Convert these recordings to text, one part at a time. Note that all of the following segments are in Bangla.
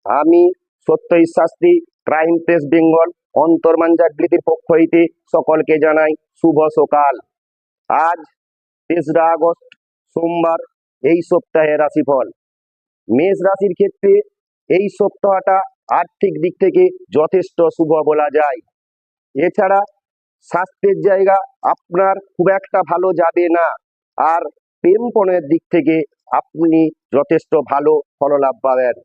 আমি সত্যজিৎ শাস্ত্রী, ক্রাইম প্রেস বেঙ্গল অন্তর্মান জাগৃতির পক্ষ হইতে সকলকে জানাই শুভ সকাল। আজ 3রা আগস্ট সোমবার। এই সপ্তাহের রাশিফল। মেষ রাশির ক্ষেত্রে এই সপ্তাহটা আর্থিক দিক থেকে যথেষ্ট শুভ বলা যায়। এছাড়া স্বাস্থ্যের জায়গা আপনার খুব একটা ভালো যাবে না, আর প্রেমপণের দিক থেকে আপনি যথেষ্ট ভালো ফললাভ পাবেন।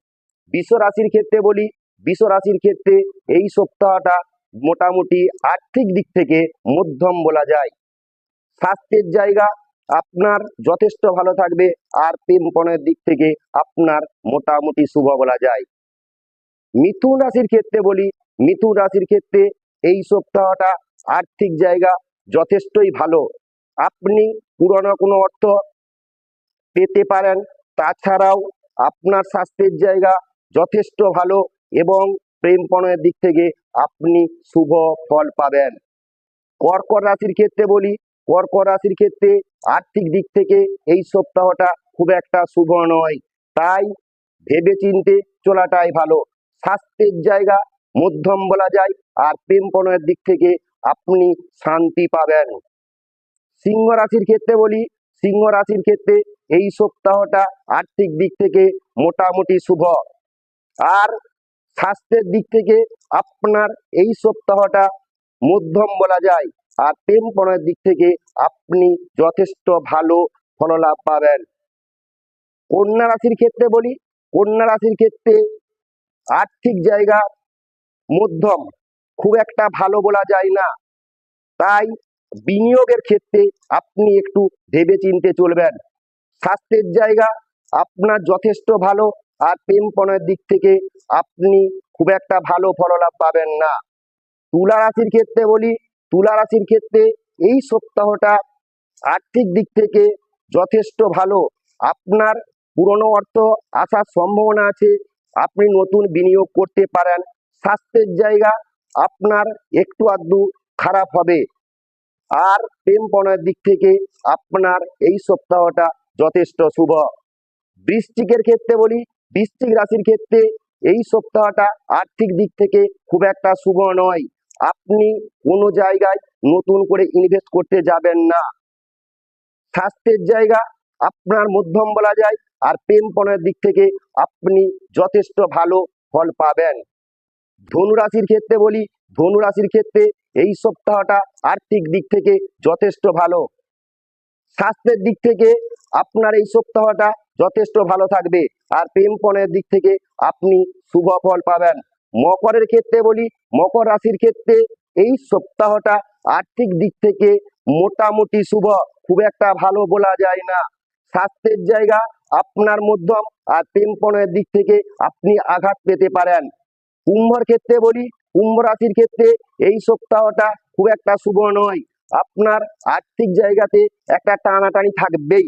বৃষ রাশির ক্ষেত্রে বলি, বৃষ রাশির ক্ষেত্রে এই সপ্তাহটা মোটামুটি আর্থিক দিক থেকে মধ্যম বলা যায়। স্বাস্থ্যের জায়গা আপনার যথেষ্ট ভালো থাকবে, আর প্রেমপণের দিক থেকে আপনার মোটামুটি শুভ বলা যায়। মিথুন রাশির ক্ষেত্রে বলি, মিথুন রাশির ক্ষেত্রে এই সপ্তাহটা আর্থিক জায়গা যথেষ্টই ভালো। আপনি পুরনো কোনো অর্থ পেতে পারেন। তাছাড়াও আপনার স্বাস্থ্যের জায়গা যথেষ্ট ভালো এবং প্রেমপণের দিক থেকে আপনি শুভ ফল পাবেন। কর্কট রাশির ক্ষেত্রে বলি, কর্কট রাশির ক্ষেত্রে আর্থিক দিক থেকে এই সপ্তাহটা খুব একটা শুভ নয়, তাই ভেবেচিন্তে চলাটাই ভালো। স্বাস্থ্যের জায়গা মধ্যম বলা যায়, আর প্রেমপণের দিক থেকে আপনি শান্তি পাবেন। সিংহ রাশির ক্ষেত্রে বলি, সিংহ রাশির ক্ষেত্রে এই সপ্তাহটা আর্থিক দিক থেকে মোটামুটি শুভ, আর স্বাস্থ্যের দিক থেকে আপনার এই সপ্তাহটা মধ্যম বলা যায়, আর প্রেমপণের দিক থেকে আপনি যথেষ্ট ভালো ফললাভ পাবেন। কন্যা রাশির ক্ষেত্রে বলি, কন্যা রাশির ক্ষেত্রে আর্থিক জায়গা মধ্যম, খুব একটা ভালো বলা যায় না, তাই বিনিয়োগের ক্ষেত্রে আপনি একটু ভেবেচিন্তে চলবেন। স্বাস্থ্যের জায়গা আপনার যথেষ্ট ভালো, আর প্রেমপণের দিক থেকে আপনি খুব একটা ভালো ফললাভ পাবেন না। তুলা রাশির ক্ষেত্রে বলি, তুলা রাশির ক্ষেত্রে এই সপ্তাহটা আর্থিক দিক থেকে যথেষ্ট ভালো। আপনার পুরনো অর্থ আসার সম্ভাবনা আছে, আপনি নতুন বিনিয়োগ করতে পারেন। স্বাস্থ্যের জায়গা আপনার একটু আধটু খারাপ হবে, আর প্রেমপণের দিক থেকে আপনার এই সপ্তাহটা যথেষ্ট শুভ। বৃশ্চিকের ক্ষেত্রে বলি, বৃশ্চিক রাশির ক্ষেত্রে এই সপ্তাহটা আর্থিক দিক থেকে খুব একটা শুভ নয়। আপনি কোনো জায়গায় নতুন করে ইনভেস্ট করতে যাবেন না। স্বাস্থ্যের জায়গা আপনার মধ্যম বলা যায়, আর প্রেমপণের দিক থেকে আপনি যথেষ্ট ভালো ফল পাবেন। ধনু রাশির ক্ষেত্রে বলি, ধনু রাশির ক্ষেত্রে এই সপ্তাহটা আর্থিক দিক থেকে যথেষ্ট ভালো। স্বাস্থ্যের দিক থেকে আপনার এই সপ্তাহটা যথেষ্ট ভালো থাকবে, আর প্রেমপণের দিক থেকে আপনি শুভ ফল পাবেন। মকরের ক্ষেত্রে বলি, মকর রাশির ক্ষেত্রে এই সপ্তাহটা আর্থিক দিক থেকে মোটামুটি শুভ, খুব একটা ভালো বলা যায় না। স্বাস্থ্যের জায়গা আপনার মধ্যম, আর প্রেমপণের দিক থেকে আপনি আঘাত পেতে পারেন। কুম্ভর ক্ষেত্রে বলি, কুম্ভ রাশির ক্ষেত্রে এই সপ্তাহটা খুব একটা শুভ নয়। আপনার আর্থিক জায়গাতে একটা টানাটানি থাকবেই।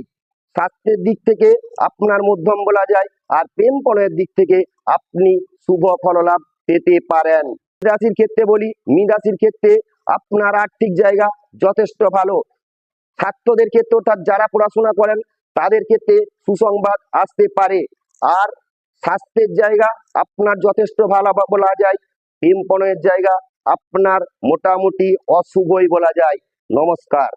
স্বাস্থ্যের দিক থেকে আপনার মধ্যম বলা যায়, আর প্রেমপণের দিক থেকে আপনি শুভ ফললাভ পেতে পারেন। মীন রাশির ক্ষেত্রে বলি, মীন রাশির ক্ষেত্রে আপনার আর্থিক জায়গা যথেষ্ট ভালো। ছাত্রদের ক্ষেত্রে অর্থাৎ যারা পড়াশোনা করেন তাদের ক্ষেত্রে সুসংবাদ আসতে পারে, আর স্বাস্থ্যের জায়গা আপনার যথেষ্ট ভালো বলা যায়। প্রেমপণের জায়গা আপনার মোটামুটি অশুভই বলা যায়। নমস্কার।